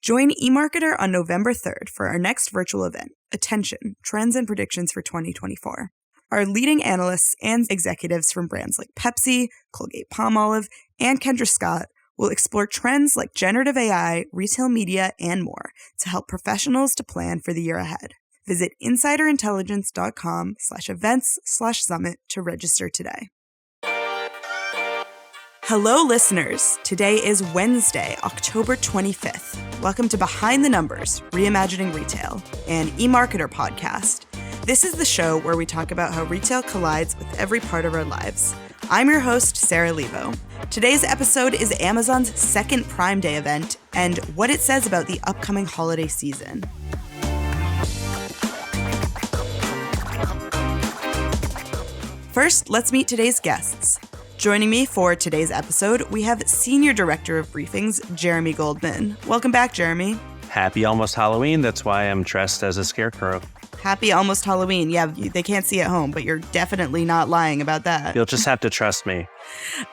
Join eMarketer on November 3rd for our next virtual event, Attention, Trends and Predictions for 2024. Our leading analysts and executives from brands like Pepsi, Colgate-Palmolive, and Kendra Scott will explore trends like generative AI, retail media, and more to help professionals to plan for the year ahead. Visit insiderintelligence.com/events/summit to register today. Hello, listeners. Today is Wednesday, October 25th. Welcome to Behind the Numbers, Reimagining Retail, an eMarketer podcast. This is the show where we talk about how retail collides with every part of our lives. I'm your host, Sarah Levo. Today's episode is Amazon's second Prime Day event and what it says about the upcoming holiday season. First, let's meet today's guests. Joining me for today's episode, we have Senior Director of Briefings, Jeremy Goldman. Welcome back, Jeremy. Happy almost Halloween. That's why I'm dressed as a scarecrow. Happy almost Halloween. Yeah, they can't see at home, but you're definitely not lying about that. You'll just have to trust me.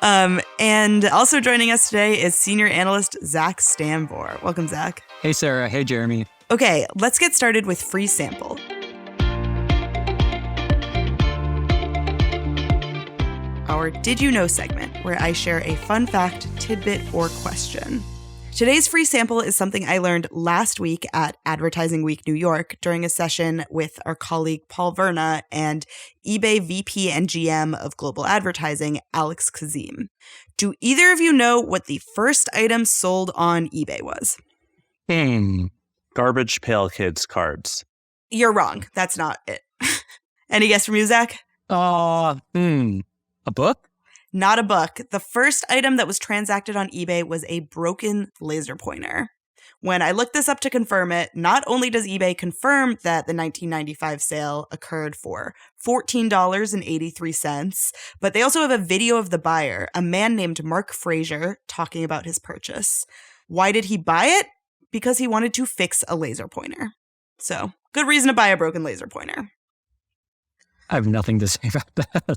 And also joining us today is Senior Analyst Zach Stamvor. Welcome, Zach. Hey, Sarah. Hey, Jeremy. Okay, let's get started with Free Sample. Our Did You Know segment, where I share a fun fact, tidbit, or question. Today's free sample is something I learned last week at Advertising Week New York during a session with our colleague Paul Verna and eBay VP and GM of Global Advertising, Alex Kazim. Do either of you know what the first item sold on eBay was? Garbage Pail Kids cards. You're wrong. That's not it. Any guess from you, Zach? A book? Not a book. The first item that was transacted on eBay was a broken laser pointer. When I looked this up to confirm it, not only does eBay confirm that the 1995 sale occurred for $14.83, but they also have a video of the buyer, a man named Mark Frazier, talking about his purchase. Why did he buy it? Because he wanted to fix a laser pointer. So, good reason to buy a broken laser pointer. I have nothing to say about that. The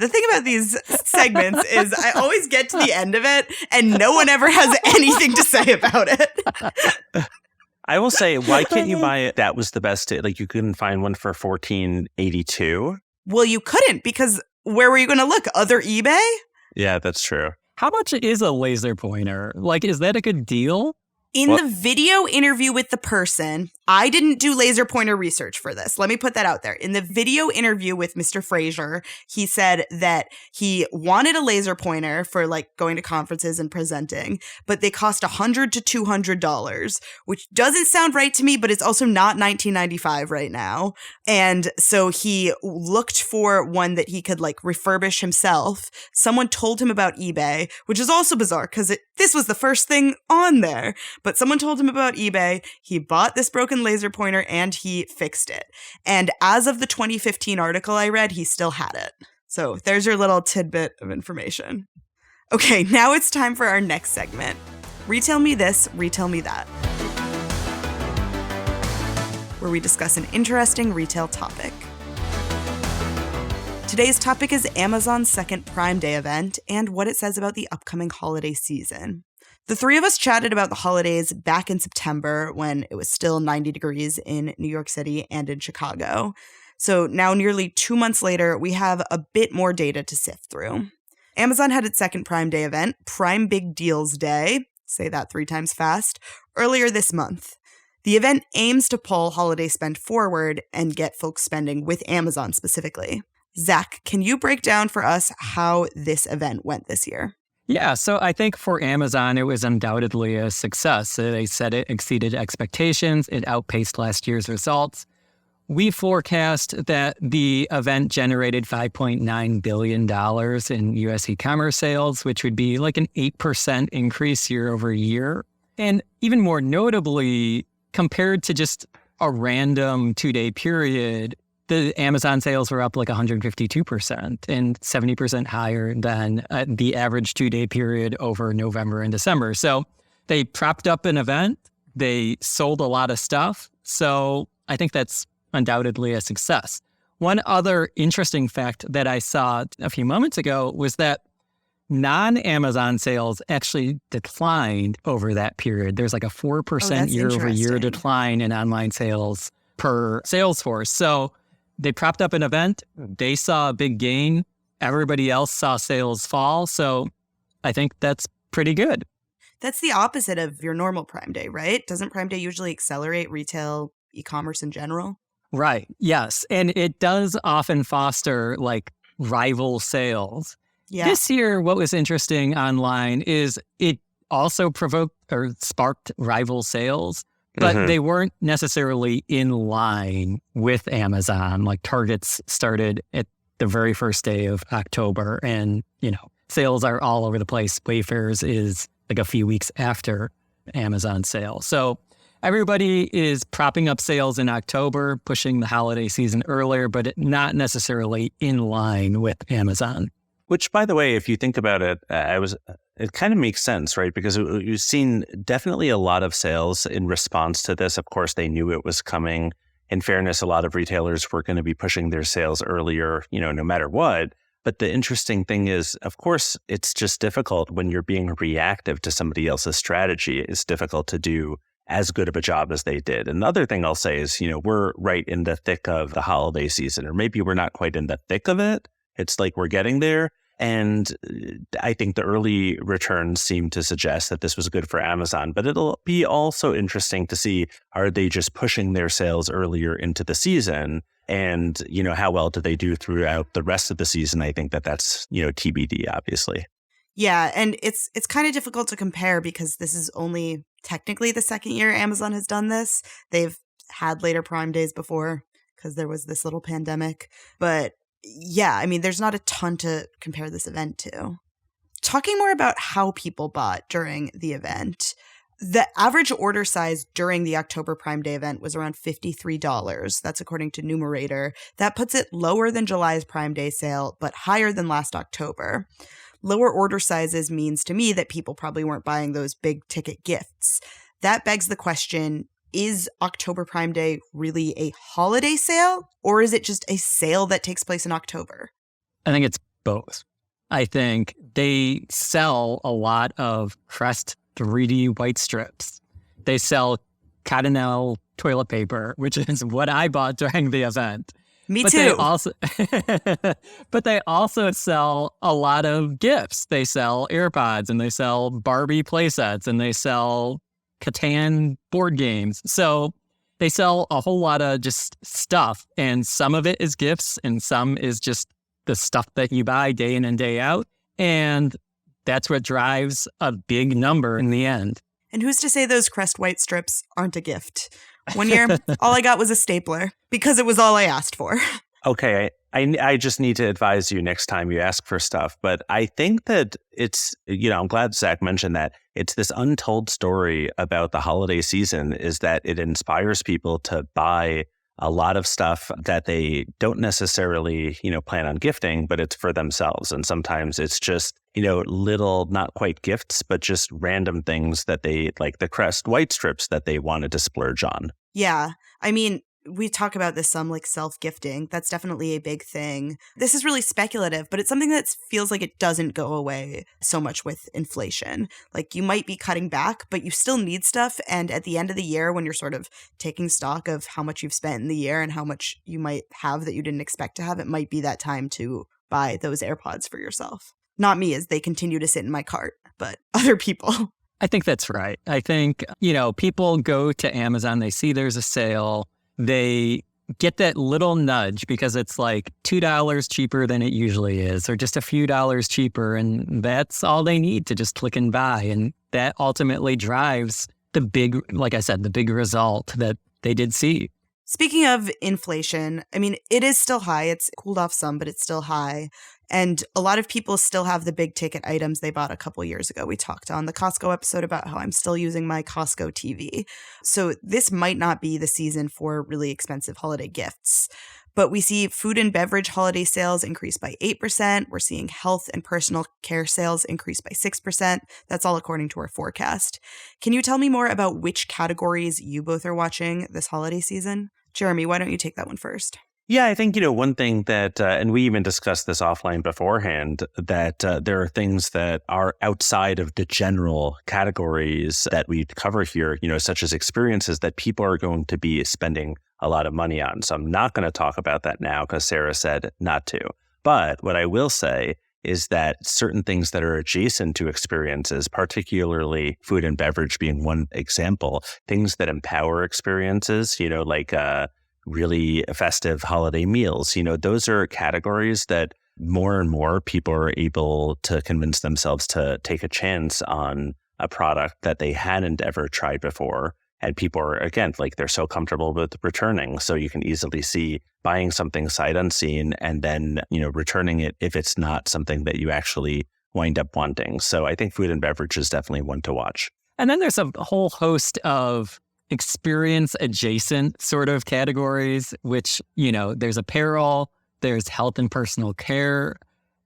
thing about these segments is I always get to the end of it and no one ever has anything to say about it. I will say, why can't you buy it? That was the best. Like, you couldn't find one for $14.82. Well, you couldn't, because where were you going to look? Other eBay? Yeah, that's true. How much is a laser pointer? Like, is that a good deal? In the video interview with the person, I didn't do laser pointer research for this. Let me put that out there. In the video interview with Mr. Frazier, he said that he wanted a laser pointer for like going to conferences and presenting, but they cost $100 to $200, which doesn't sound right to me, but it's also not 1995 right now. And so he looked for one that he could like refurbish himself. Someone told him about eBay, which is also bizarre because this was the first thing on there. But someone told him about eBay, he bought this broken laser pointer, and he fixed it. And as of the 2015 article I read, he still had it. So there's your little tidbit of information. Okay, now it's time for our next segment. Retail Me This, Retail Me That, where we discuss an interesting retail topic. Today's topic is Amazon's second Prime Day event and what it says about the upcoming holiday season. The three of us chatted about the holidays back in September when it was still 90 degrees in New York City and in Chicago. So now, nearly 2 months later, we have a bit more data to sift through. Amazon had its second Prime Day event, Prime Big Deals Day, say that 3 times fast, earlier this month. The event aims to pull holiday spend forward and get folks spending with Amazon specifically. Zach, can you break down for us how this event went this year? Yeah, so I think for Amazon, it was undoubtedly a success. They said it exceeded expectations. It outpaced last year's results. We forecast that the event generated $5.9 billion in U.S. e-commerce sales, which would be like an 8% increase year over year. And even more notably, compared to just a random 2-day period, the Amazon sales were up like 152% and 70% higher than the average 2-day period over November and December. So they propped up an event. They sold a lot of stuff. So I think that's undoubtedly a success. One other interesting fact that I saw a few moments ago was that non-Amazon sales actually declined over that period. There's like a 4% year-over-year decline in online sales per Salesforce. So they propped up an event. They saw a big gain. Everybody else saw sales fall. So I think that's pretty good. That's the opposite of your normal Prime Day, right? Doesn't Prime Day usually accelerate retail e-commerce in general? Right. Yes. And it does often foster like rival sales. Yeah. This year, what was interesting online is it also provoked or sparked rival sales, but they weren't necessarily in line with Amazon. Like Target's started at the very first day of October and, sales are all over the place. Wayfair's is like a few weeks after Amazon sale. So everybody is propping up sales in October, pushing the holiday season earlier, but not necessarily in line with Amazon. Which, by the way, if you think about it, it kind of makes sense, right? Because you've seen definitely a lot of sales in response to this. Of course, they knew it was coming. In fairness, a lot of retailers were going to be pushing their sales earlier, no matter what. But the interesting thing is, of course, it's just difficult when you're being reactive to somebody else's strategy. It's difficult to do as good of a job as they did. And the other thing I'll say is, we're right in the thick of the holiday season, or maybe we're not quite in the thick of it. It's like we're getting there. And I think the early returns seem to suggest that this was good for Amazon. But it'll be also interesting to see, are they just pushing their sales earlier into the season? And, how well do they do throughout the rest of the season? I think that's, TBD, obviously. Yeah, and it's kind of difficult to compare because this is only technically the second year Amazon has done this. They've had later Prime Days before because there was this little pandemic. But yeah, I mean, there's not a ton to compare this event to. Talking more about how people bought during the event, the average order size during the October Prime Day event was around $53. That's according to Numerator. That puts it lower than July's Prime Day sale, but higher than last October. Lower order sizes means to me that people probably weren't buying those big ticket gifts. That begs the question, is October Prime Day really a holiday sale, or is it just a sale that takes place in October? I think it's both. I think they sell a lot of Crest 3D white strips. They sell Cottonelle toilet paper, which is what I bought during the event. Me but too. But they also sell a lot of gifts. They sell AirPods and they sell Barbie playsets and they sell Catan board games. So they sell a whole lot of just stuff. And some of it is gifts and some is just the stuff that you buy day in and day out. And that's what drives a big number in the end. And who's to say those Crest white strips aren't a gift? One year, all I got was a stapler because it was all I asked for. Okay, I just need to advise you next time you ask for stuff. But I think that it's, I'm glad Zach mentioned that. It's this untold story about the holiday season is that it inspires people to buy a lot of stuff that they don't necessarily, plan on gifting, but it's for themselves. And sometimes it's just, little, not quite gifts, but just random things that they, like the Crest white strips that they wanted to splurge on. Yeah. I mean, we talk about this some, like self-gifting. That's definitely a big thing. This is really speculative, but it's something that feels like it doesn't go away so much with inflation. Like you might be cutting back, but you still need stuff. And at the end of the year, when you're sort of taking stock of how much you've spent in the year and how much you might have that you didn't expect to have, it might be that time to buy those AirPods for yourself. Not me, as they continue to sit in my cart, but other people. I think that's right. I think, people go to Amazon, they see there's a sale, they get that little nudge because it's like $2 cheaper than it usually is, or just a few dollars cheaper. And that's all they need to just click and buy. And that ultimately drives the big, like I said, the big result that they did see. Speaking of inflation, I mean, it is still high. It's cooled off some, but it's still high. And a lot of people still have the big ticket items they bought a couple years ago. We talked on the Costco episode about how I'm still using my Costco TV. So this might not be the season for really expensive holiday gifts. But we see food and beverage holiday sales increase by 8%. We're seeing health and personal care sales increase by 6%. That's all according to our forecast. Can you tell me more about which categories you both are watching this holiday season? Jeremy, why don't you take that one first? Yeah, I think, one thing that, and we even discussed this offline beforehand, that there are things that are outside of the general categories that we cover here, such as experiences that people are going to be spending a lot of money on. So I'm not going to talk about that now because Sarah said not to. But what I will say is that certain things that are adjacent to experiences, particularly food and beverage being one example, things that empower experiences, like really festive holiday meals. Those are categories that more and more people are able to convince themselves to take a chance on a product that they hadn't ever tried before. And people are, again, like they're so comfortable with returning. So you can easily see buying something sight unseen and then, returning it if it's not something that you actually wind up wanting. So I think food and beverage is definitely one to watch. And then there's a whole host of experience adjacent sort of categories, which, there's apparel, there's health and personal care.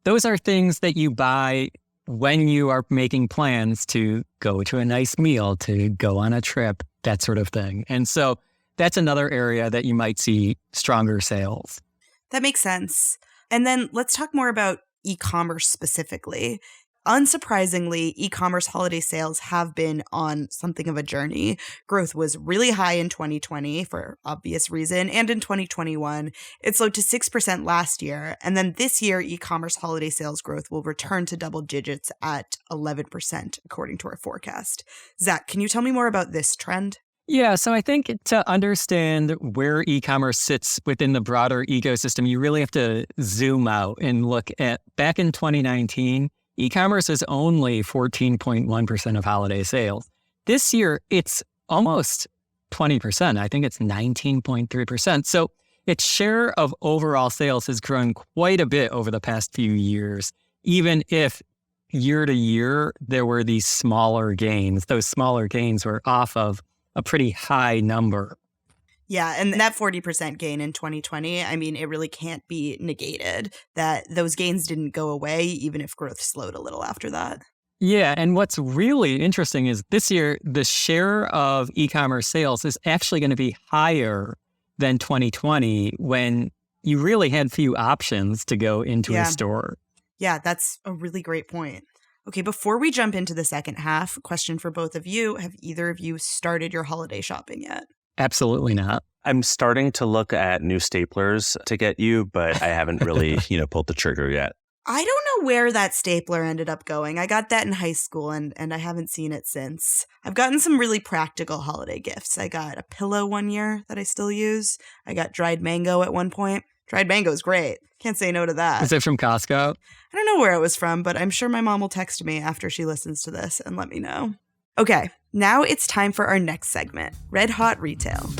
Those are things that you buy when you are making plans to go to a nice meal, to go on a trip, that sort of thing. And so that's another area that you might see stronger sales. That makes sense. And then let's talk more about e-commerce specifically. Unsurprisingly, e-commerce holiday sales have been on something of a journey. Growth was really high in 2020 for obvious reason, and in 2021. It slowed to 6% last year, and then this year, e-commerce holiday sales growth will return to double digits at 11%, according to our forecast. Zach, can you tell me more about this trend? Yeah, so I think to understand where e-commerce sits within the broader ecosystem, you really have to zoom out and look at back in 2019, e-commerce is only 14.1% of holiday sales. This year, it's almost 20%. I think it's 19.3%. So its share of overall sales has grown quite a bit over the past few years, even if year to year, there were these smaller gains. Those smaller gains were off of a pretty high number. Yeah, and that 40% gain in 2020, I mean, it really can't be negated that those gains didn't go away, even if growth slowed a little after that. Yeah, and what's really interesting is this year, the share of e-commerce sales is actually going to be higher than 2020 when you really had few options to go into a store. Yeah, that's a really great point. Okay, before we jump into the second half, question for both of you. Have either of you started your holiday shopping yet? Absolutely not. I'm starting to look at new staplers to get you, but I haven't really, pulled the trigger yet. I don't know where that stapler ended up going. I got that in high school and I haven't seen it since. I've gotten some really practical holiday gifts. I got a pillow one year that I still use. I got dried mango at one point. Dried mango is great. Can't say no to that. Is it from Costco? I don't know where it was from, but I'm sure my mom will text me after she listens to this and let me know. Okay, now it's time for our next segment, Red Hot Retail.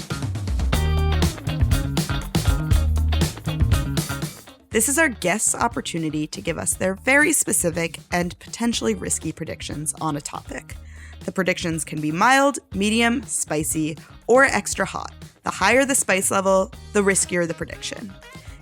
This is our guests' opportunity to give us their very specific and potentially risky predictions on a topic. The predictions can be mild, medium, spicy, or extra hot. The higher the spice level, the riskier the prediction.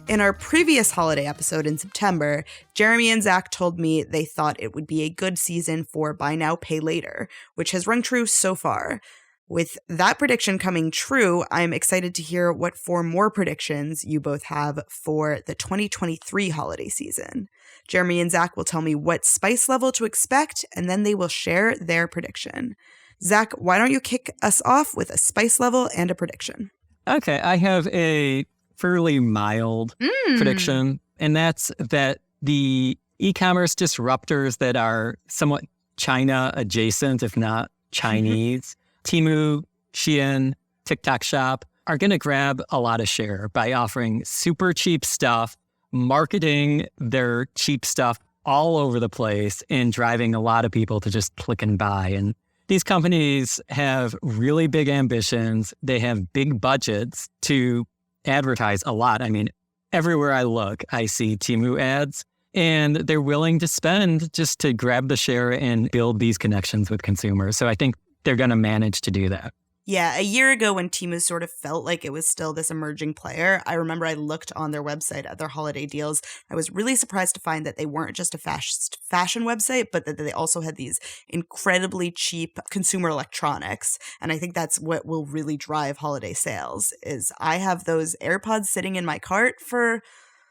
In our previous holiday episode in September, Jeremy and Zach told me they thought it would be a good season for buy now, pay later, which has rung true so far. With that prediction coming true, I'm excited to hear what 4 more predictions you both have for the 2023 holiday season. Jeremy and Zach will tell me what spice level to expect, and then they will share their prediction. Zach, why don't you kick us off with a spice level and a prediction? Okay, I have a fairly mild prediction, and that's that the e-commerce disruptors that are somewhat China adjacent, if not Chinese, Temu, Shein, TikTok Shop, are going to grab a lot of share by offering super cheap stuff, marketing their cheap stuff all over the place, and driving a lot of people to just click and buy. And these companies have really big ambitions. They have big budgets to advertise a lot. I mean, everywhere I look, I see Temu ads, and they're willing to spend just to grab the share and build these connections with consumers. So I think they're going to manage to do that. Yeah, a year ago when Temu sort of felt like it was still this emerging player, I remember I looked on their website at their holiday deals. I was really surprised to find that they weren't just a fashion website, but that they also had these incredibly cheap consumer electronics. And I think that's what will really drive holiday sales. Is I have those AirPods sitting in my cart for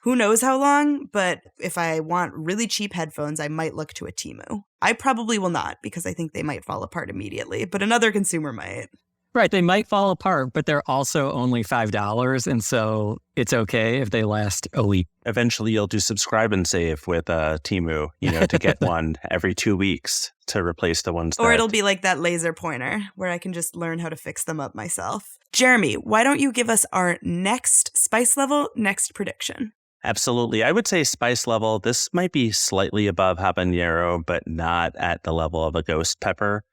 who knows how long, but if I want really cheap headphones, I might look to a Temu. I probably will not because I think they might fall apart immediately, but another consumer might. Right. They might fall apart, but they're also only $5. And so it's okay if they last a week. Eventually, you'll do subscribe and save with Temu, to get one every 2 weeks to replace the ones Or it'll be like that laser pointer where I can just learn how to fix them up myself. Jeremy, why don't you give us our next spice level, next prediction? Absolutely. I would say spice level, this might be slightly above habanero, but not at the level of a ghost pepper.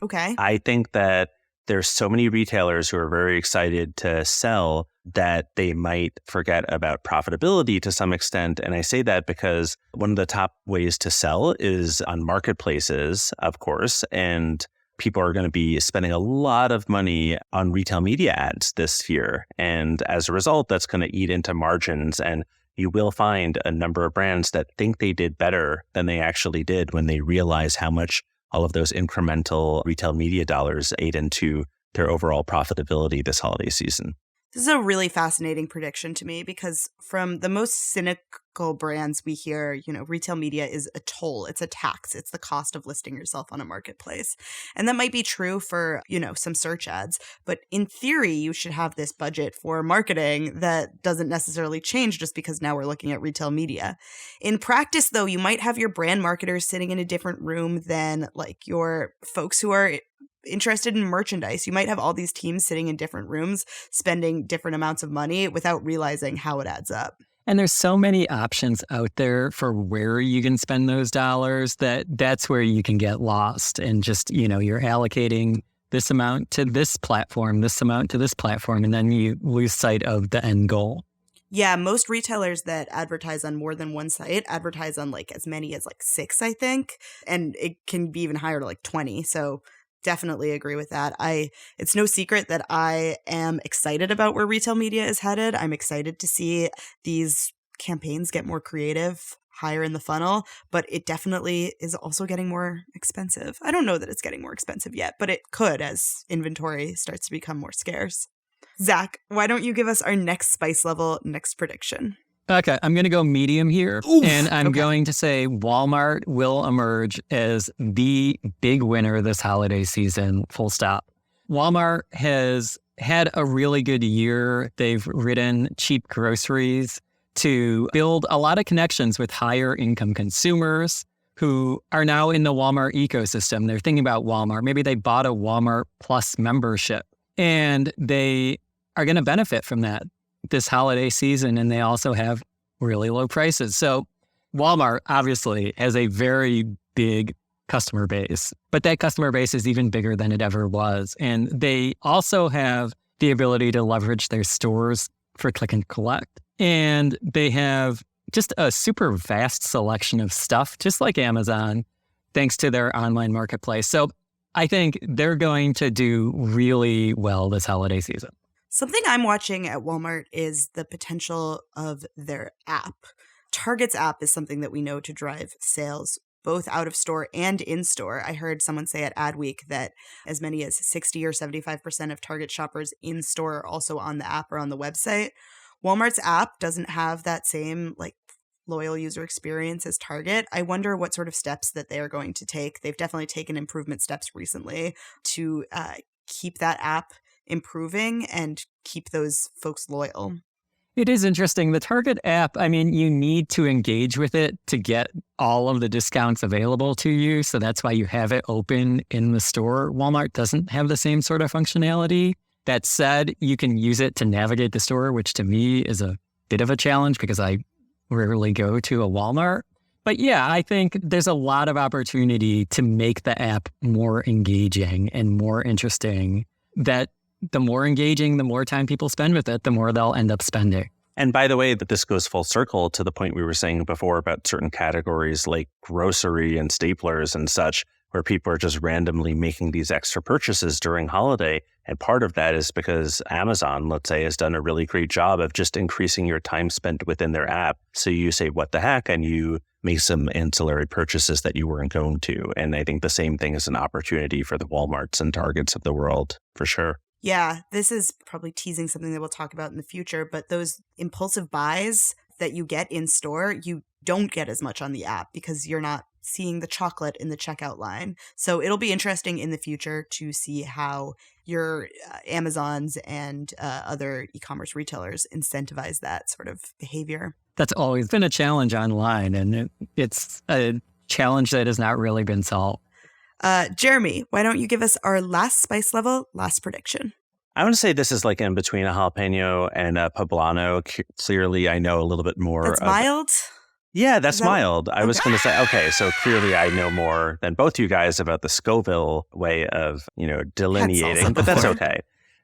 Okay. I think that there's so many retailers who are very excited to sell that they might forget about profitability to some extent. And I say that because one of the top ways to sell is on marketplaces, of course, and people are going to be spending a lot of money on retail media ads this year. And as a result, that's going to eat into margins. And you will find a number of brands that think they did better than they actually did when they realize how much all of those incremental retail media dollars ate into their overall profitability this holiday season. This is a really fascinating prediction to me because from the most cynical brands we hear, retail media is a toll. It's a tax. It's the cost of listing yourself on a marketplace. And that might be true for, some search ads. But in theory, you should have this budget for marketing that doesn't necessarily change just because now we're looking at retail media. In practice, though, you might have your brand marketers sitting in a different room than like your folks who are interested in merchandise. You might have all these teams sitting in different rooms, spending different amounts of money without realizing how it adds up. And there's so many options out there for where you can spend those dollars that's where you can get lost. And just, you're allocating this amount to this platform, this amount to this platform, and then you lose sight of the end goal. Yeah, most retailers that advertise on more than one site advertise on like as many as like 6, I think. And it can be even higher to like 20. So definitely agree with that. It's no secret that I am excited about where retail media is headed. I'm excited to see these campaigns get more creative, higher in the funnel, but it definitely is also getting more expensive. I don't know that it's getting more expensive yet, but it could as inventory starts to become more scarce. Zach, why don't you give us our next spice level, next prediction? Okay, I'm going to go medium here, and I'm going to say Walmart will emerge as the big winner this holiday season, full stop. Walmart has had a really good year. They've ridden cheap groceries to build a lot of connections with higher income consumers who are now in the Walmart ecosystem. They're thinking about Walmart. Maybe they bought a Walmart Plus membership, and they are going to benefit from that this holiday season, and they also have really low prices. So Walmart obviously has a very big customer base, but that customer base is even bigger than it ever was. And they also have the ability to leverage their stores for click and collect. And they have just a super vast selection of stuff, just like Amazon, thanks to their online marketplace. So I think they're going to do really well this holiday season. Something I'm watching at Walmart is the potential of their app. Target's app is something that we know to drive sales both out of store and in store. I heard someone say at Adweek that as many as 60 or 75% of Target shoppers in store are also on the app or on the website. Walmart's app doesn't have that same loyal user experience as Target. I wonder what sort of steps that they are going to take. They've definitely taken improvement steps recently to keep that app improving and keep those folks loyal. It is interesting. The Target app, you need to engage with it to get all of the discounts available to you. So that's why you have it open in the store. Walmart doesn't have the same sort of functionality. That said, you can use it to navigate the store, which to me is a bit of a challenge because I rarely go to a Walmart. But yeah, I think there's a lot of opportunity to make the app more engaging and more interesting. That the more engaging, the more time people spend with it, the more they'll end up spending. And by the way, that this goes full circle to the point we were saying before about certain categories like grocery and staplers and such, where people are just randomly making these extra purchases during holiday. And part of that is because Amazon, let's say, has done a really great job of just increasing your time spent within their app. So you say, what the heck? And you make some ancillary purchases that you weren't going to. And I think the same thing is an opportunity for the Walmarts and Targets of the world, for sure. Yeah, this is probably teasing something that we'll talk about in the future, but those impulsive buys that you get in store, you don't get as much on the app because you're not seeing the chocolate in the checkout line. So it'll be interesting in the future to see how your Amazons and other e-commerce retailers incentivize that sort of behavior. That's always been a challenge online, and it's a challenge that has not really been solved. Jeremy, why don't you give us our last spice level, last prediction? I want to say this is like in between a jalapeno and a poblano. Clearly, I know a little bit more. That's mild? Yeah, that's mild. I was going to say, okay, so clearly I know more than both you guys about the Scoville way of, delineating, but that's okay.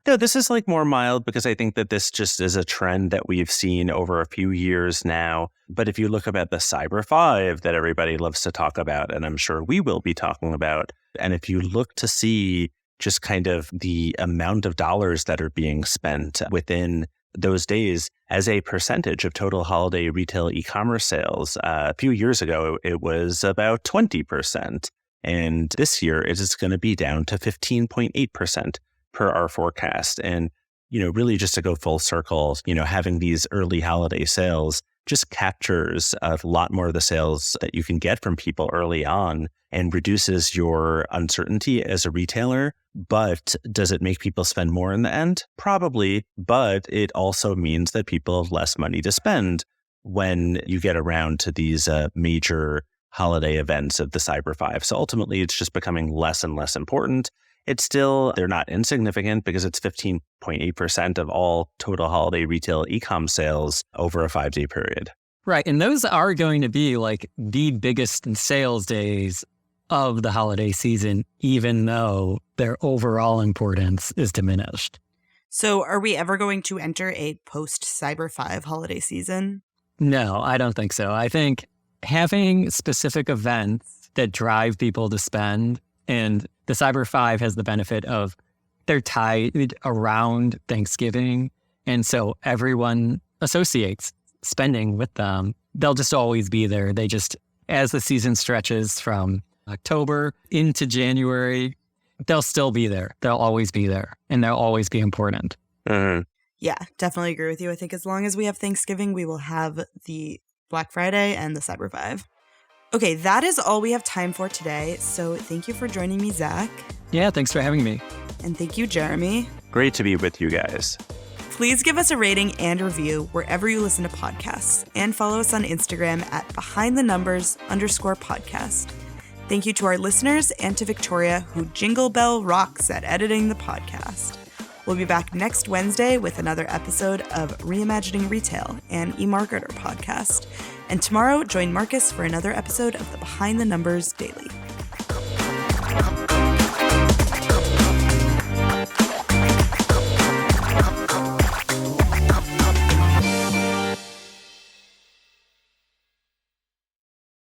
No, this is like more mild because I think that this just is a trend that we've seen over a few years now. But if you look about the Cyber 5 that everybody loves to talk about, and I'm sure we will be talking about, and if you look to see just kind of the amount of dollars that are being spent within those days as a percentage of total holiday retail e-commerce sales, a few years ago, it was about 20%. And this year, it is going to be down to 15.8%. per our forecast. And, really just to go full circle, having these early holiday sales just captures a lot more of the sales that you can get from people early on and reduces your uncertainty as a retailer. But does it make people spend more in the end? Probably. But it also means that people have less money to spend when you get around to these major holiday events of the Cyber 5. So ultimately, it's just becoming less and less important. It's still, they're not insignificant because it's 15.8% of all total holiday retail e-com sales over a 5-day period. Right. And those are going to be like the biggest sales days of the holiday season, even though their overall importance is diminished. So are we ever going to enter a post-Cyber 5 holiday season? No, I don't think so. I think having specific events that drive people to spend, and the Cyber 5 has the benefit of they're tied around Thanksgiving. And so everyone associates spending with them. They'll just always be there. They just, as the season stretches from October into January, they'll still be there. They'll always be there. And they'll always be important. Mm-hmm. Yeah, definitely agree with you. I think as long as we have Thanksgiving, we will have the Black Friday and the Cyber 5. Okay, that is all we have time for today. So thank you for joining me, Zach. Yeah, thanks for having me. And thank you, Jeremy. Great to be with you guys. Please give us a rating and review wherever you listen to podcasts, and follow us on Instagram at @behindthenumbers_podcast. Thank you to our listeners and to Victoria, who jingle bell rocks at editing the podcast. We'll be back next Wednesday with another episode of Reimagining Retail, an eMarketer podcast. And tomorrow, join Marcus for another episode of the Behind the Numbers Daily.